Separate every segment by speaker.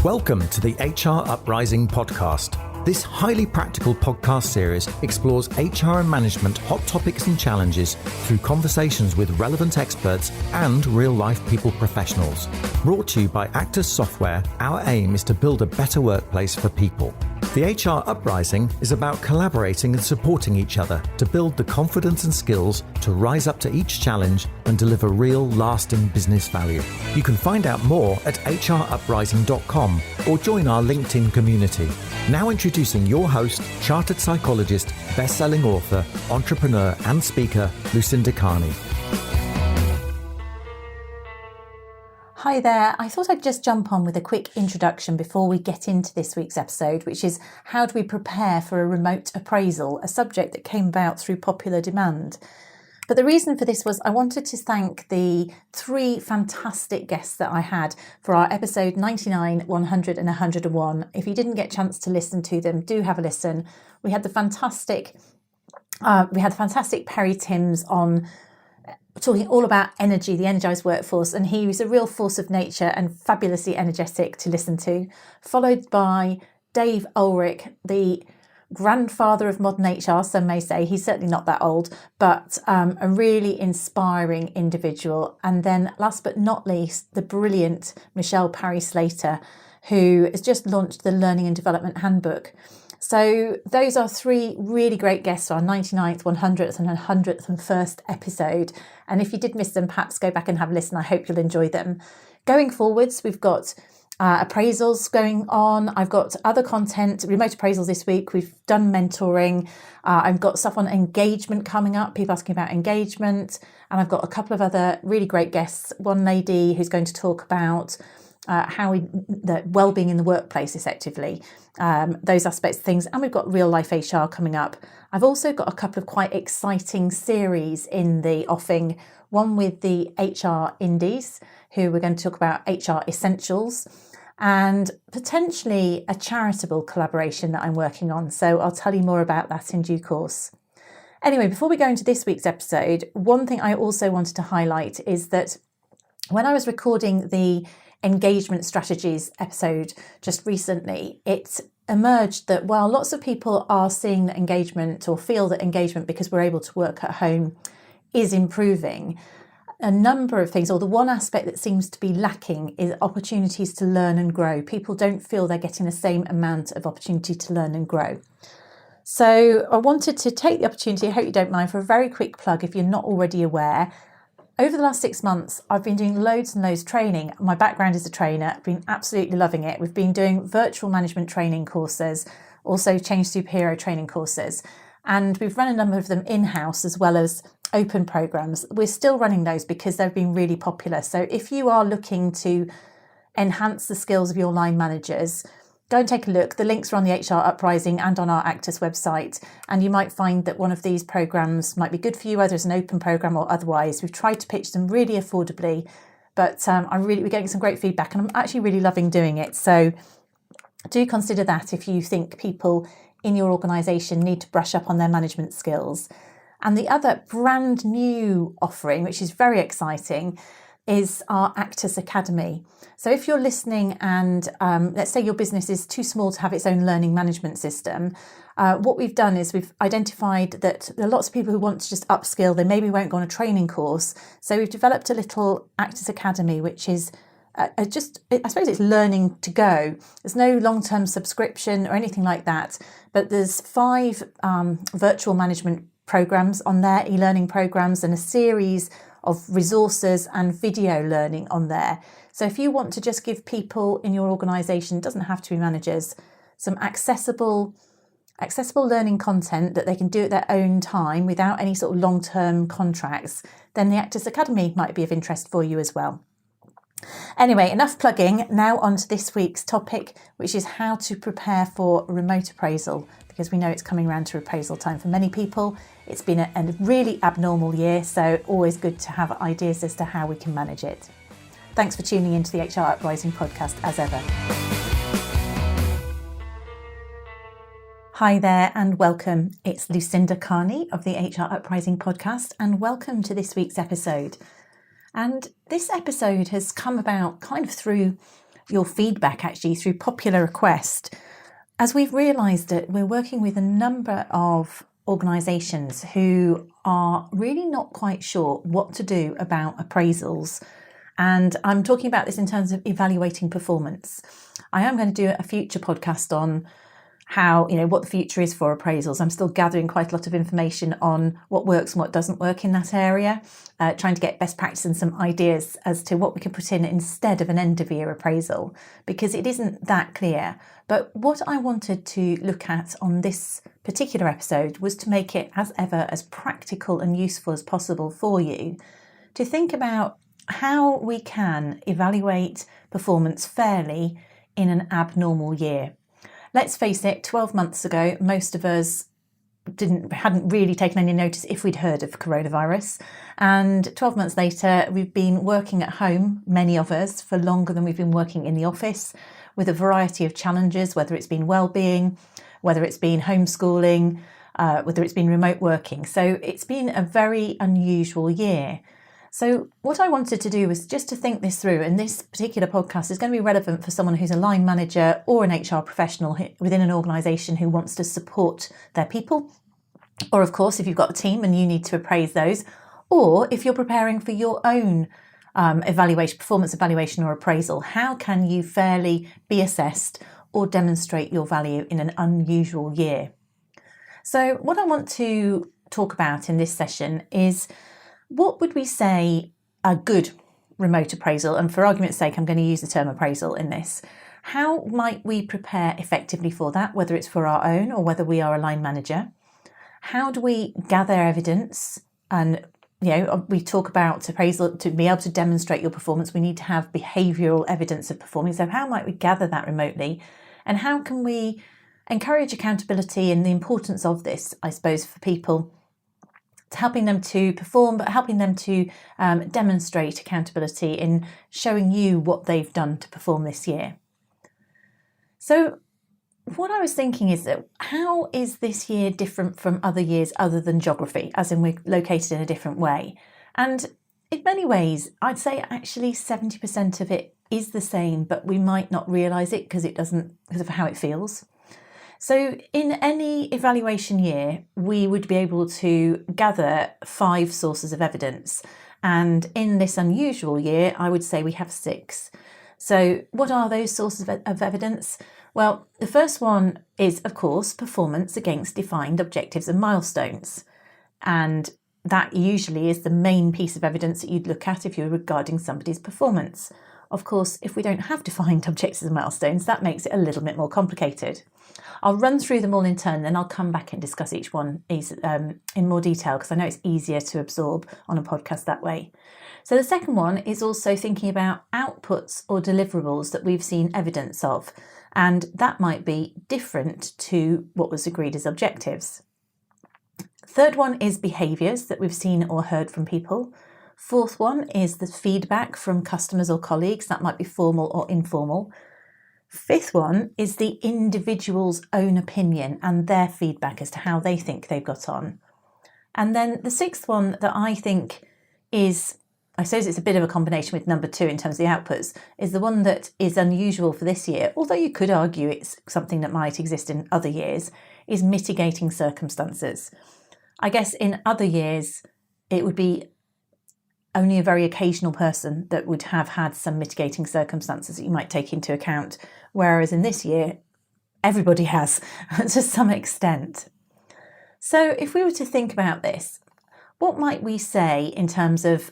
Speaker 1: Welcome to the HR Uprising podcast. This highly practical podcast series explores HR and management hot topics and challenges through conversations with relevant experts and real-life people professionals. Brought to you by Actus software, our aim is to build a better workplace for people. The HR Uprising is about collaborating and supporting each other to build the confidence and skills to rise up to each challenge and deliver real, lasting business value. You can find out more at hruprising.com or join our LinkedIn community. Now introducing your host, chartered psychologist, best-selling author, entrepreneur and speaker, Lucinda.
Speaker 2: Hi there. I thought I'd just jump on with a quick introduction before we get into this week's episode, which is how do we prepare for a remote appraisal, a subject that came about through popular demand. But the reason for this was I wanted to thank the three fantastic guests that I had for our episode 99, 100 and 101. If you didn't get a chance to listen to them, do have a listen. We had the fantastic Perry Timms on talking all about energy, the energised workforce, and he was a real force of nature and fabulously energetic to listen to, followed by Dave Ulrich, the grandfather of modern HR, some may say. He's certainly not that old, but a really inspiring individual. And then last but not least, the brilliant Michelle Parry-Slater, who has just launched the Learning and Development Handbook. So those are three really great guests, our 99th, 100th and 101st episode. And if you did miss them, perhaps go back and have a listen. I hope you'll enjoy them. Going forwards, we've got appraisals going on. I've got other content, remote appraisals this week. We've done mentoring. I've got stuff on engagement coming up, people asking about engagement. And I've got a couple of other really great guests. One lady who's going to talk about the wellbeing in the workplace, effectively, those aspects of things. And we've got real life HR coming up. I've also got a couple of quite exciting series in the offing, one with the HR Indies, who we're going to talk about HR Essentials, and potentially a charitable collaboration that I'm working on. So I'll tell you more about that in due course. Anyway, before we go into this week's episode, one thing I also wanted to highlight is that when I was recording the engagement strategies episode just recently, it emerged that while lots of people are seeing that engagement or feel that engagement, because we're able to work at home, is improving, a number of things, or the one aspect that seems to be lacking, is opportunities to learn and grow. People don't feel they're getting the same amount of opportunity to learn and grow. So I wanted to take the opportunity, I hope you don't mind, for a very quick plug if you're not already aware. Over the last 6 months, I've been doing loads and loads of training. My background is a trainer. I've been absolutely loving it. We've been doing virtual management training courses, also Change Superhero training courses. And we've run a number of them in-house as well as open programs. We're still running those because they've been really popular. So if you are looking to enhance the skills of your line managers, go and take a look. The links are on the HR Uprising and on our Actus website. And you might find that one of these programs might be good for you, whether it's an open program or otherwise. We've tried to pitch them really affordably, but we're getting some great feedback and I'm actually really loving doing it. So do consider that if you think people in your organisation need to brush up on their management skills. And the other brand new offering, which is very exciting, is our Actus Academy. So if you're listening and let's say your business is too small to have its own learning management system, what we've done is we've identified that there are lots of people who want to just upskill. They maybe won't go on a training course. So we've developed a little Actus Academy, which is I suppose it's learning to go. There's no long-term subscription or anything like that, but there's 5 virtual management programs on there, e-learning programs, and a series of resources and video learning on there. So if you want to just give people in your organisation, it doesn't have to be managers, some accessible learning content that they can do at their own time without any sort of long-term contracts, then the Actus Academy might be of interest for you as well. Anyway, enough plugging. Now on to this week's topic, which is how to prepare for remote appraisal, because we know it's coming around to appraisal time for many people. It's been a really abnormal year, so always good to have ideas as to how we can manage it. Thanks for tuning into the HR Uprising podcast as ever. Hi there and welcome. It's Lucinda Carney of the HR Uprising podcast, and welcome to this week's episode. And this episode has come about kind of through your feedback actually through popular request, as we've realised that we're working with a number of organisations who are really not quite sure what to do about appraisals. And I'm talking about this in terms of evaluating performance. I am going to do a future podcast on how, what the future is for appraisals. I'm still gathering quite a lot of information on what works and what doesn't work in that area, trying to get best practice and some ideas as to what we can put in instead of an end of year appraisal, because it isn't that clear. But what I wanted to look at on this particular episode was to make it, as ever, as practical and useful as possible for you, to think about how we can evaluate performance fairly in an abnormal year. Let's face it, 12 months ago, most of us hadn't really taken any notice if we'd heard of coronavirus. And 12 months later, we've been working at home, many of us, for longer than we've been working in the office, with a variety of challenges, whether it's been wellbeing, whether it's been homeschooling, whether it's been remote working. So it's been a very unusual year. So what I wanted to do was just to think this through, and this particular podcast is going to be relevant for someone who's a line manager or an HR professional within an organisation who wants to support their people, or of course if you've got a team and you need to appraise those, or if you're preparing for your own performance evaluation or appraisal. How can you fairly be assessed or demonstrate your value in an unusual year? So what I want to talk about in this session is, what would we say a good remote appraisal? And for argument's sake, I'm going to use the term appraisal in this. How might we prepare effectively for that, whether it's for our own or whether we are a line manager? How do we gather evidence? And, we talk about appraisal, to be able to demonstrate your performance, we need to have behavioural evidence of performing. So how might we gather that remotely? And how can we encourage accountability and the importance of this, I suppose, for people, helping them to perform, but helping them to demonstrate accountability in showing you what they've done to perform this year. So what I was thinking is that, how is this year different from other years other than geography, as in we're located in a different way? And in many ways, I'd say actually 70% of it is the same, but we might not realise it because of how it feels. So in any evaluation year, we would be able to gather 5 sources of evidence. And in this unusual year, I would say we have 6. So what are those sources of evidence? Well, the first one is, of course, performance against defined objectives and milestones. And that usually is the main piece of evidence that you'd look at if you're regarding somebody's performance. Of course, if we don't have defined objectives and milestones, that makes it a little bit more complicated. I'll run through them all in turn, then I'll come back and discuss each one in more detail, because I know it's easier to absorb on a podcast that way. So the second one is also thinking about outputs or deliverables that we've seen evidence of, and that might be different to what was agreed as objectives. Third one is behaviours that we've seen or heard from people. Fourth one is the feedback from customers or colleagues. That might be formal or informal. Fifth one is the individual's own opinion and their feedback as to how they think they've got on. And then the sixth one that I think is, I suppose it's a bit of a combination with number 2 in terms of the outputs, is the one that is unusual for this year, although you could argue it's something that might exist in other years, is mitigating circumstances. I guess in other years, it would be only a very occasional person that would have had some mitigating circumstances that you might take into account, whereas in this year, everybody has to some extent. So if we were to think about this, what might we say in terms of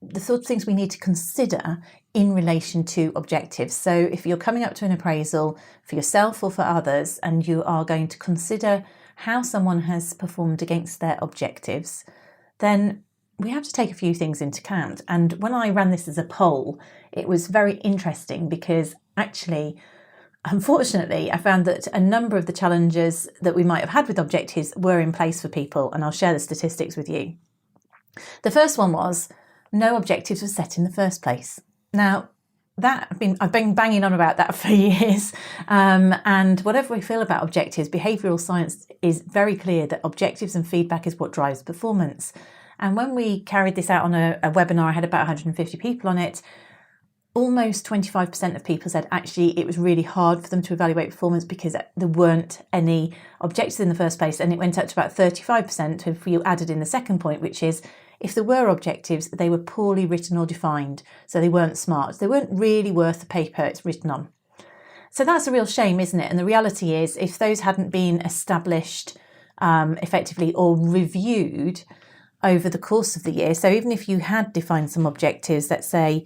Speaker 2: the sort of things we need to consider in relation to objectives? So if you're coming up to an appraisal for yourself or for others, and you are going to consider how someone has performed against their objectives, then we have to take a few things into account. And when I ran this as a poll, it was very interesting because actually, unfortunately, I found that a number of the challenges that we might have had with objectives were in place for people, and I'll share the statistics with you. The first one was no objectives were set in the first place. Now, that I've been banging on about that for years, and whatever we feel about objectives, behavioural science is very clear that objectives and feedback is what drives performance. And when we carried this out on a webinar, I had about 150 people on it. almost 25% of people said actually it was really hard for them to evaluate performance because there weren't any objectives in the first place. And it went up to about 35% if you added in the second point, which is if there were objectives, they were poorly written or defined. So they weren't smart. They weren't really worth the paper it's written on. So that's a real shame, isn't it? And the reality is, if those hadn't been established effectively or reviewed over the course of the year, so even if you had defined some objectives, let's say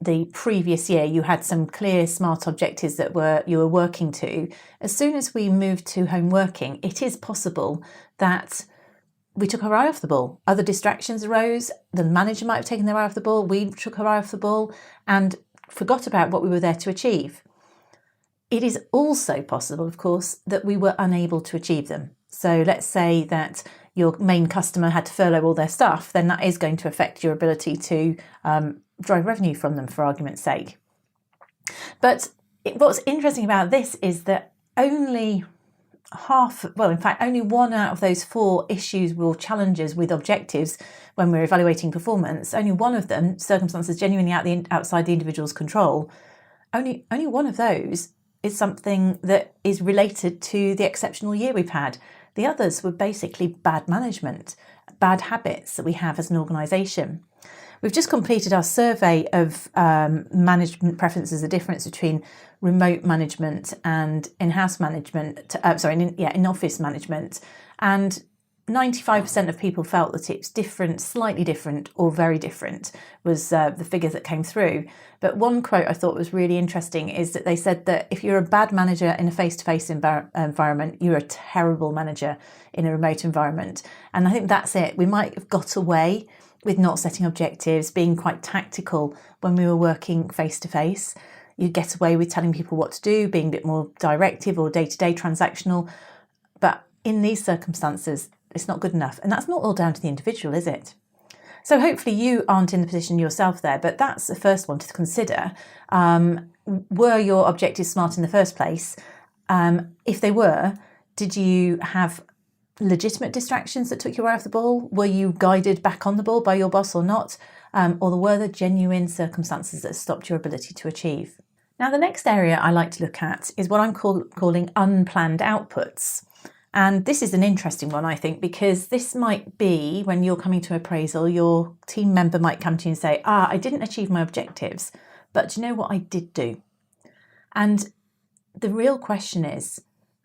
Speaker 2: the previous year you had some clear smart objectives that you were working to, as soon as we moved to home working, it is possible that we took our eye off the ball. Other distractions arose. The manager might have taken their eye off the ball. We took our eye off the ball and forgot about what we were there to achieve. It is also possible, of course, that we were unable to achieve them. So let's say that your main customer had to furlough all their staff, then that is going to affect your ability to drive revenue from them, for argument's sake. But what's interesting about this is that only one out of those 4 issues or challenges with objectives when we're evaluating performance, only one of them, circumstances genuinely outside the individual's control, only one of those is something that is related to the exceptional year we've had. The others were basically bad management, bad habits that we have as an organisation. We've just completed our survey of management preferences, the difference between remote management and in-house management, in-office management. And 95% of people felt that it's different, slightly different, or very different was the figures that came through. But one quote I thought was really interesting is that they said that if you're a bad manager in a face-to-face environment, you're a terrible manager in a remote environment. And I think that's it. We might have got away with not setting objectives, being quite tactical when we were working face-to-face. You get away with telling people what to do, being a bit more directive or day-to-day transactional. But in these circumstances, it's not good enough. And that's not all down to the individual, is it? So hopefully you aren't in the position yourself there, but that's the first one to consider. Were your objectives smart in the first place? If they were, did you have legitimate distractions that took your eye off the ball? Were you guided back on the ball by your boss or not? Or were there genuine circumstances that stopped your ability to achieve? Now, the next area I like to look at is what I'm calling unplanned outputs. And this is an interesting one, I think, because this might be when you're coming to appraisal, your team member might come to you and say, I didn't achieve my objectives, but do you know what I did do? And the real question is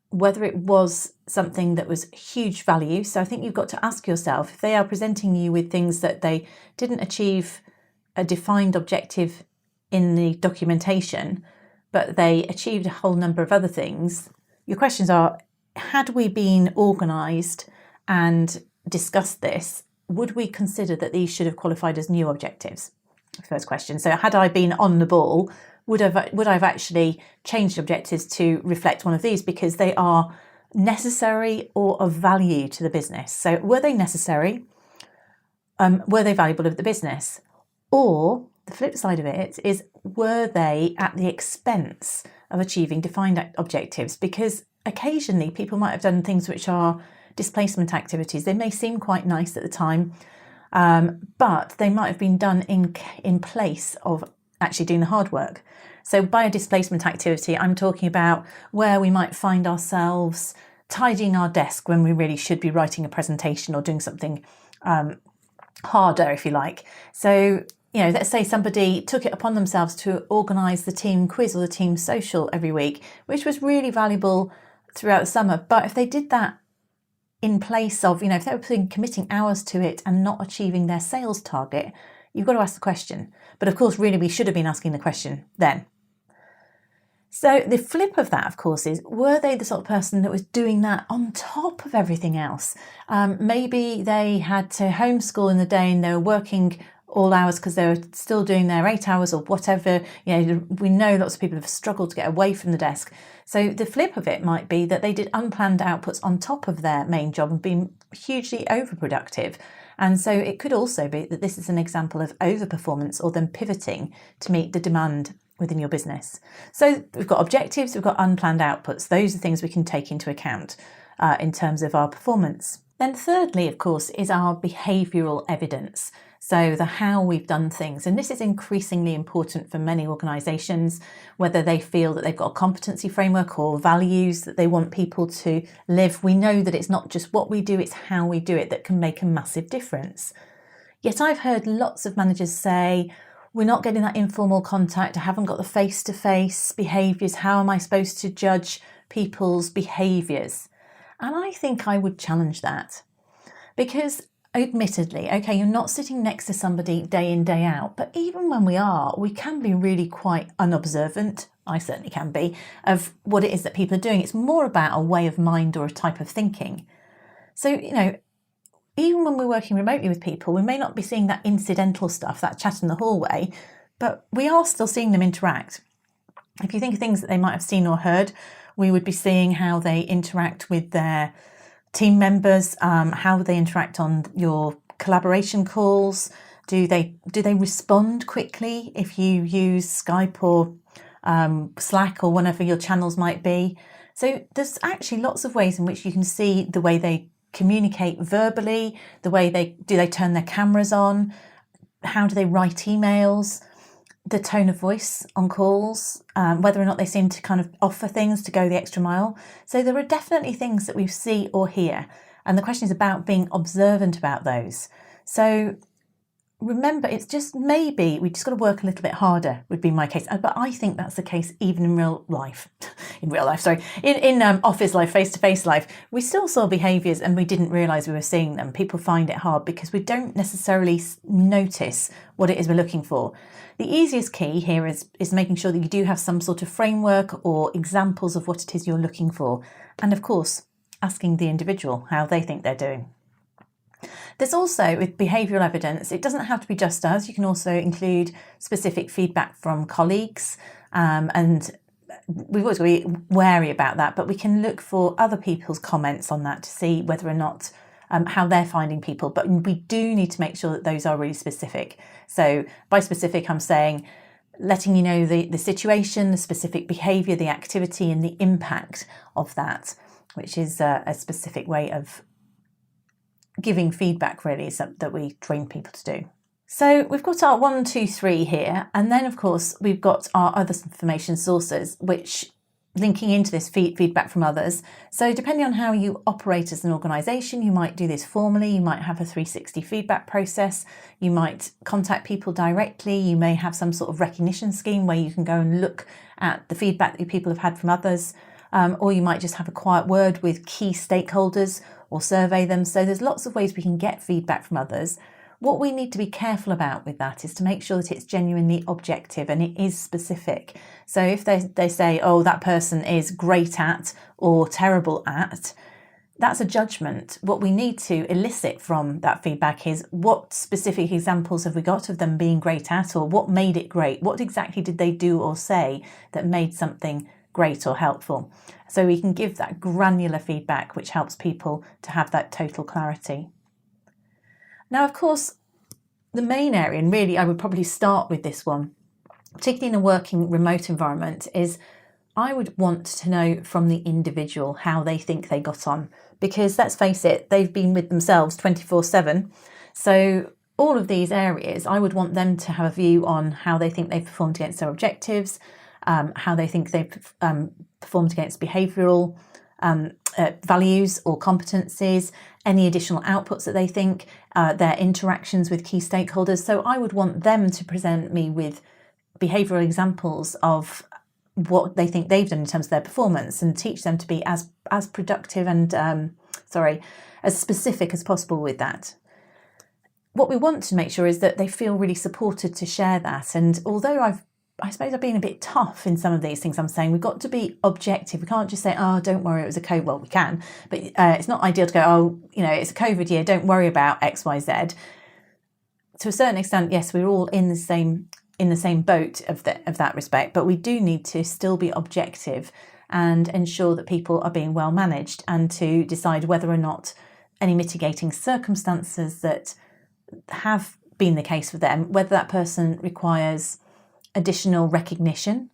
Speaker 2: whether it was something that was huge value. So I think you've got to ask yourself, if they are presenting you with things that they didn't achieve a defined objective in the documentation, but they achieved a whole number of other things, your questions are, had we been organised and discussed this, would we consider that these should have qualified as new objectives? First question. So had I been on the ball, would I have actually changed objectives to reflect one of these because they are necessary or of value to the business? So were they necessary? Were they valuable to the business? Or the flip side of it is, were they at the expense of achieving defined objectives? Because occasionally people might have done things which are displacement activities. They may seem quite nice at the time, but they might have been done in place of actually doing the hard work. So by a displacement activity, I'm talking about where we might find ourselves tidying our desk when we really should be writing a presentation or doing something harder, if you like. So, let's say somebody took it upon themselves to organise the team quiz or the team social every week, which was really valuable throughout the summer. But if they did that in place of, if they were committing hours to it and not achieving their sales target, you've got to ask the question. But of course, really, we should have been asking the question then. So the flip of that, of course, is, were they the sort of person that was doing that on top of everything else? Maybe they had to homeschool in the day and they were working all hours because they were still doing their 8 hours or whatever. We know lots of people have struggled to get away from the desk. So the flip of it might be that they did unplanned outputs on top of their main job and been hugely overproductive. And so it could also be that this is an example of overperformance or them pivoting to meet the demand within your business. So we've got objectives, we've got unplanned outputs. Those are things we can take into account in terms of our performance. Then thirdly, of course, is our behavioural evidence. So the how we've done things. And this is increasingly important for many organisations, whether they feel that they've got a competency framework or values that they want people to live. We know that it's not just what we do, it's how we do it that can make a massive difference. Yet I've heard lots of managers say, we're not getting that informal contact, I haven't got the face-to-face behaviours, how am I supposed to judge people's behaviours? And I think I would challenge that, because admittedly, okay, you're not sitting next to somebody day in, day out, but even when we are, we can be really quite unobservant, I certainly can be, of what it is that people are doing. It's more about a way of mind or a type of thinking. So, even when we're working remotely with people, we may not be seeing that incidental stuff, that chat in the hallway, but we are still seeing them interact. If you think of things that they might have seen or heard, we would be seeing how they interact with their team members, how they interact on your collaboration calls. Do they respond quickly if you use Skype or Slack or whatever your channels might be? So there's actually lots of ways in which you can see the way they communicate verbally, the way they turn their cameras on, how do they write emails, the tone of voice on calls, whether or not they seem to kind of offer things to go the extra mile. So there are definitely things that we see or hear, and the question is about being observant about those. So remember, it's just maybe we just got to work a little bit harder would be my case, but I think that's the case even in real life, in office life, face-to-face life. We still saw behaviours and we didn't realise we were seeing them. People find it hard because we don't necessarily notice what it is we're looking for. The easiest key here is making sure that you do have some sort of framework or examples of what it is you're looking for, and of course asking the individual how they think they're doing. There's also, with behavioural evidence, it doesn't have to be just us. You can also include specific feedback from colleagues, and we've always got to be wary about that, but we can look for other people's comments on that to see whether or not how they're finding people. But we do need to make sure that those are really specific. So by specific, I'm saying letting you know the situation, the specific behaviour, the activity and the impact of that, which is a specific way of giving feedback really that we train people to do. So we've got our 1, 2, 3 here, and then of course we've got our other information sources, which linking into this feedback from others. So depending on how you operate as an organisation, you might do this formally, you might have a 360 feedback process, you might contact people directly, you may have some sort of recognition scheme where you can go and look at the feedback that people have had from others, or you might just have a quiet word with key stakeholders or survey them. So there's lots of ways we can get feedback from others. What we need to be careful about with that is to make sure that it's genuinely objective and it is specific. So if they say, oh, that person is great at or terrible at, that's a judgment. What we need to elicit from that feedback is what specific examples have we got of them being great at, or what made it great? What exactly did they do or say that made something great or helpful? So we can give that granular feedback, which helps people to have that total clarity. Now, of course, the main area, and really I would probably start with this one, particularly in a working remote environment, is I would want to know from the individual how they think they got on, because let's face it, they've been with themselves 24/7. So all of these areas, I would want them to have a view on how they think they've performed against their objectives, how they think they've performed against behavioural values or competencies, any additional outputs that they think, their interactions with key stakeholders. So I would want them to present me with behavioural examples of what they think they've done in terms of their performance, and teach them to be as productive and as specific as possible with that. What we want to make sure is that they feel really supported to share that. And although I suppose I've been a bit tough in some of these things I'm saying, we've got to be objective. We can't just say, oh, don't worry, it was a COVID. Well, we can, but it's not ideal to go, oh, it's a COVID year, don't worry about X, Y, Z. To a certain extent, yes, we're all in the same boat of that respect, but we do need to still be objective and ensure that people are being well managed, and to decide whether or not any mitigating circumstances that have been the case for them, whether that person requires additional recognition,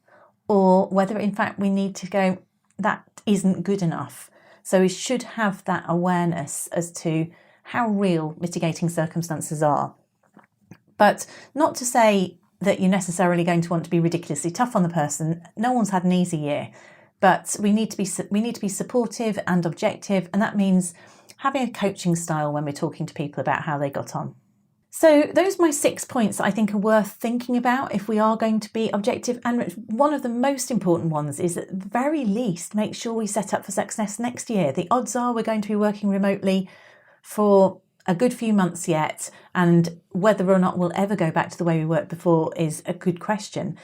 Speaker 2: or whether in fact we need to go, that isn't good enough. So we should have that awareness as to how real mitigating circumstances are. But not to say that you're necessarily going to want to be ridiculously tough on the person. No one's had an easy year, but we need to be supportive and objective, and that means having a coaching style when we're talking to people about how they got on. So those are my 6 points that I think are worth thinking about if we are going to be objective. And one of the most important ones is, at the very least, make sure we set up for success next year. The odds are we're going to be working remotely for a good few months yet, and whether or not we'll ever go back to the way we worked before is a good question.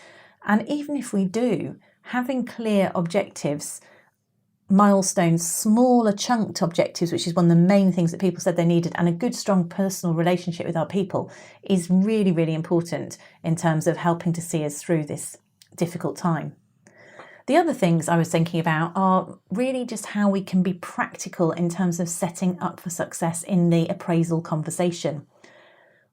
Speaker 2: And even if we do, having clear objectives, milestones, smaller chunked objectives, which is one of the main things that people said they needed, and a good strong personal relationship with our people is really, really important in terms of helping to see us through this difficult time. The other things I was thinking about are really just how we can be practical in terms of setting up for success in the appraisal conversation.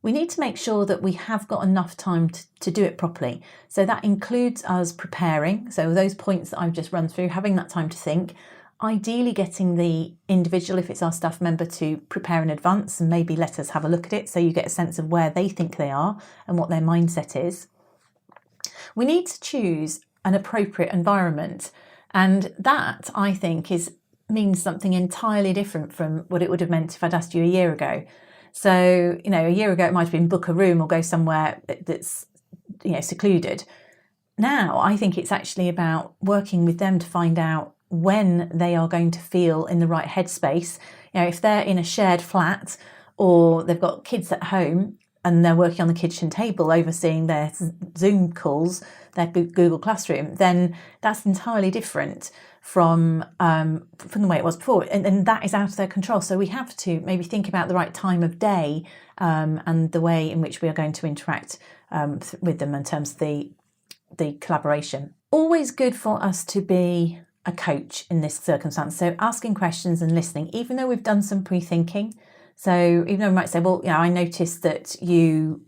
Speaker 2: We need to make sure that we have got enough time to do it properly. So that includes us preparing. So those points that I've just run through, having that time to think, ideally getting the individual, if it's our staff member, to prepare in advance and maybe let us have a look at it so you get a sense of where they think they are and what their mindset is. We need to choose an appropriate environment, and that, I think, means something entirely different from what it would have meant if I'd asked you a year ago. So, a year ago it might have been book a room or go somewhere that's, secluded. Now, I think it's actually about working with them to find out when they are going to feel in the right headspace. If they're in a shared flat or they've got kids at home and they're working on the kitchen table overseeing their Zoom calls, their Google Classroom, then that's entirely different from the way it was before, and that is out of their control. So we have to maybe think about the right time of day and the way in which we are going to interact with them in terms of the collaboration. Always good for us to be a coach in this circumstance. So asking questions and listening, even though we've done some pre-thinking. So even though we might say, well, I noticed that you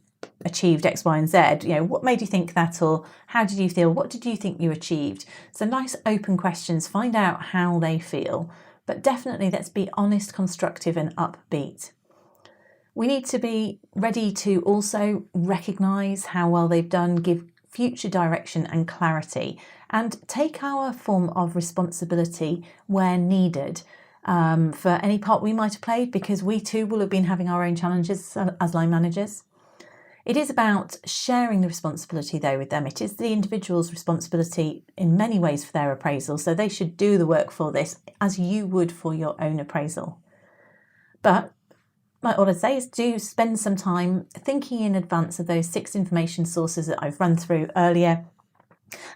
Speaker 2: achieved X, Y, and Z, what made you think that, or how did you feel? What did you think you achieved? So nice open questions, find out how they feel, but definitely let's be honest, constructive, and upbeat. We need to be ready to also recognise how well they've done, give future direction and clarity, and take our form of responsibility where needed for any part we might have played, because we too will have been having our own challenges as line managers. It is about sharing the responsibility though with them. It is the individual's responsibility in many ways for their appraisal, so they should do the work for this as you would for your own appraisal. But what I'd say is do spend some time thinking in advance of those 6 information sources that I've run through earlier,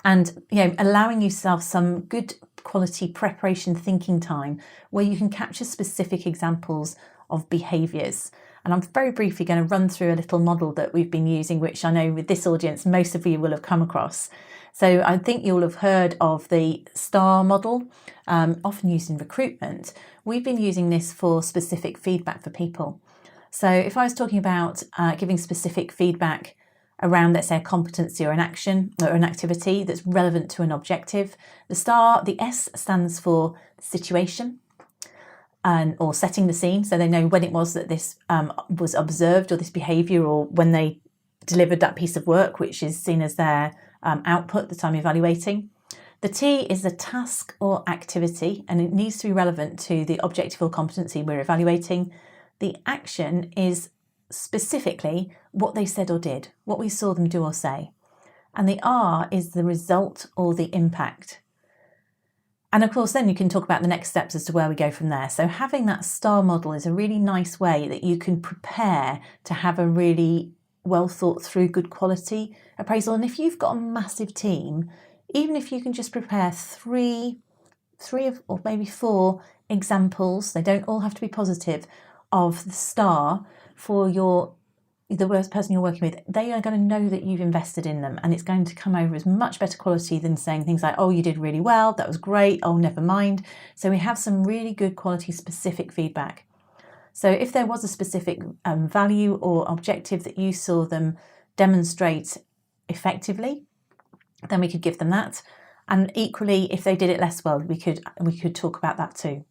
Speaker 2: and allowing yourself some good quality preparation thinking time where you can capture specific examples of behaviours. And I'm very briefly going to run through a little model that we've been using, which I know with this audience most of you will have come across. So I think you'll have heard of the STAR model, often used in recruitment. We've been using this for specific feedback for people. So if I was talking about giving specific feedback around, let's say, a competency or an action or an activity that's relevant to an objective, the S stands for situation, or setting the scene, so they know when it was that this was observed, or this behaviour, or when they delivered that piece of work, which is seen as their output, the time evaluating. The T is the task or activity, and it needs to be relevant to the objective or competency we're evaluating. The action is specifically what they said or did, what we saw them do or say. And the R is the result or the impact. And of course, then you can talk about the next steps as to where we go from there. So having that STAR model is a really nice way that you can prepare to have a really well thought through, good quality appraisal. And if you've got a massive team, even if you can just prepare three or maybe 4 examples, they don't all have to be positive, of the STAR for the worst person you're working with, they are going to know that you've invested in them, and it's going to come over as much better quality than saying things like, oh, you did really well, that was great, oh, never mind. So we have some really good quality specific feedback. So if there was a specific value or objective that you saw them demonstrate effectively, then we could give them that. And equally, if they did it less well, we could talk about that too.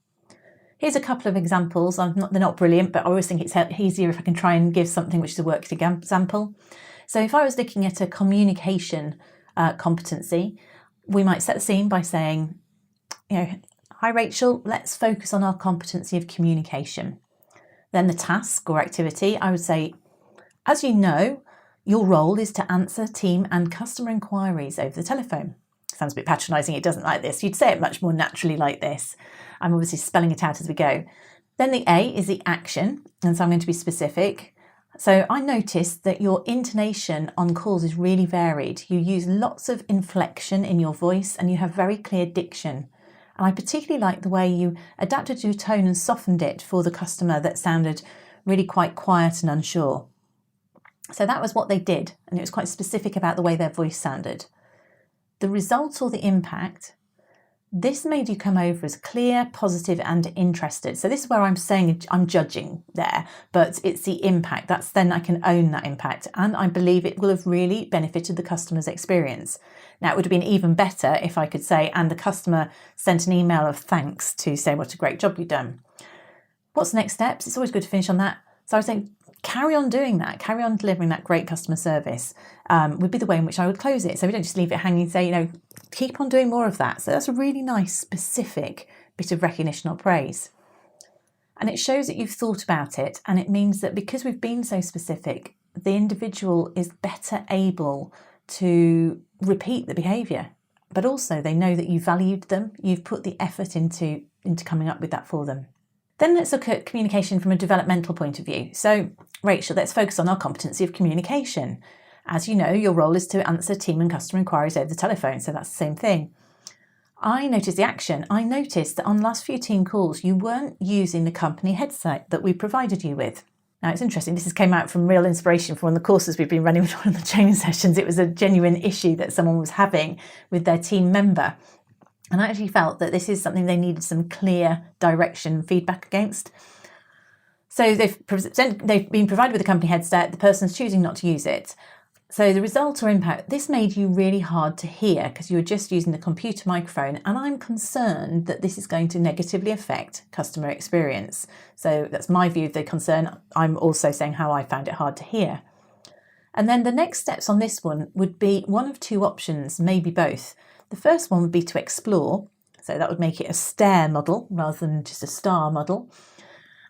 Speaker 2: Here's a couple of examples. They're not brilliant, but I always think it's easier if I can try and give something which is a worked example. So if I was looking at a communication competency, we might set the scene by saying, hi Rachel, let's focus on our competency of communication. Then the task or activity, I would say, as you know, your role is to answer team and customer inquiries over the telephone. Sounds a bit patronising, it doesn't like this. You'd say it much more naturally like this. I'm obviously spelling it out as we go. Then the A is the action, and so I'm going to be specific. So I noticed that your intonation on calls is really varied. You use lots of inflection in your voice and you have very clear diction. And I particularly like the way you adapted your tone and softened it for the customer that sounded really quite quiet and unsure. So that was what they did, and it was quite specific about the way their voice sounded. The result or the impact, this made you come over as clear, positive and interested. So this is where I'm saying I'm judging there, but it's the impact. That's then I can own that impact, and I believe it will have really benefited the customer's experience. Now, it would have been even better if I could say, and the customer sent an email of thanks to say what a great job you've done. What's the next steps? It's always good to finish on that. So I was saying, carry on doing that, carry on delivering that great customer service would be the way in which I would close it. So we don't just leave it hanging and say, keep on doing more of that. So that's a really nice, specific bit of recognition or praise. And it shows that you've thought about it. And it means that because we've been so specific, the individual is better able to repeat the behaviour. But also they know that you valued them. You've put the effort into coming up with that for them. Then let's look at communication from a developmental point of view. So, Rachel, let's focus on our competency of communication. As you know, your role is to answer team and customer inquiries over the telephone, so that's the same thing. I noticed the action. I noticed that on the last few team calls, you weren't using the company headset that we provided you with. Now, it's interesting. This came out from real inspiration from one of the courses we've been running with one of the training sessions. It was a genuine issue that someone was having with their team member. And I actually felt that this is something they needed some clear direction feedback against. So they've been provided with a company headset, the person's choosing not to use it. So the result or impact, this made you really hard to hear because you were just using the computer microphone, and I'm concerned that this is going to negatively affect customer experience. So that's my view of the concern. I'm also saying how I found it hard to hear. And then the next steps on this one would be one of two options, maybe both. The first one would be to explore, so that would make it a stair model rather than just a star model.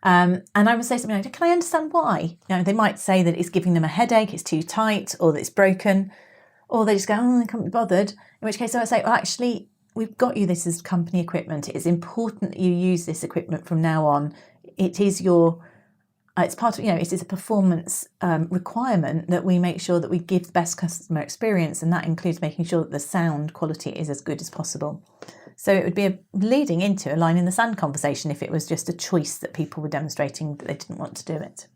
Speaker 2: And I would say something like, can I understand why? They might say that it's giving them a headache, it's too tight, or that it's broken, or they just go, I can't be bothered. In which case I would say, well, actually, we've got you this as company equipment. It is important that you use this equipment from now on. It is it's part of, it is a performance requirement that we make sure that we give the best customer experience, and that includes making sure that the sound quality is as good as possible. So it would be leading into a line in the sand conversation if it was just a choice that people were demonstrating that they didn't want to do it.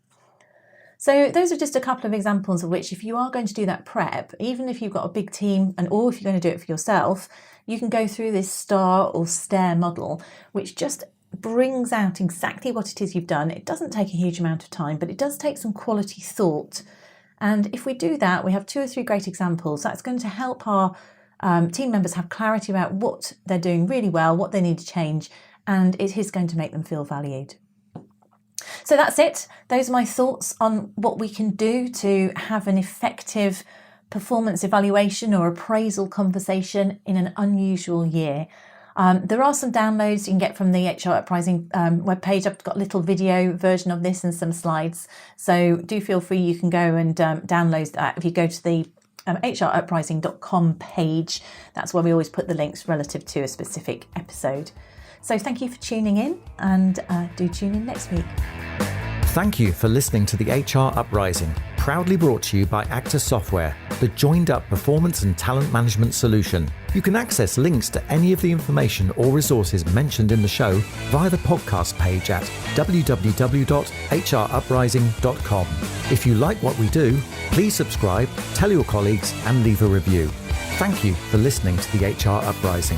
Speaker 2: So those are just a couple of examples of which, if you are going to do that prep, even if you've got a big team or if you're going to do it for yourself, you can go through this star or stair model, which just brings out exactly what it is you've done. It doesn't take a huge amount of time, but it does take some quality thought. And if we do that, we have 2 or 3 great examples. That's going to help our team members have clarity about what they're doing really well, what they need to change, and it is going to make them feel valued. So that's it. Those are my thoughts on what we can do to have an effective performance evaluation or appraisal conversation in an unusual year. There are some downloads you can get from the HR Uprising webpage. I've got a little video version of this and some slides. So do feel free, you can go and download that. If you go to the hruprising.com page, that's where we always put the links relative to a specific episode. So thank you for tuning in, and do tune in next week.
Speaker 1: Thank you for listening to the HR Uprising, proudly brought to you by Actus Software, the joined-up performance and talent management solution. You can access links to any of the information or resources mentioned in the show via the podcast page at www.hruprising.com. If you like what we do, please subscribe, tell your colleagues, and leave a review. Thank you for listening to the HR Uprising.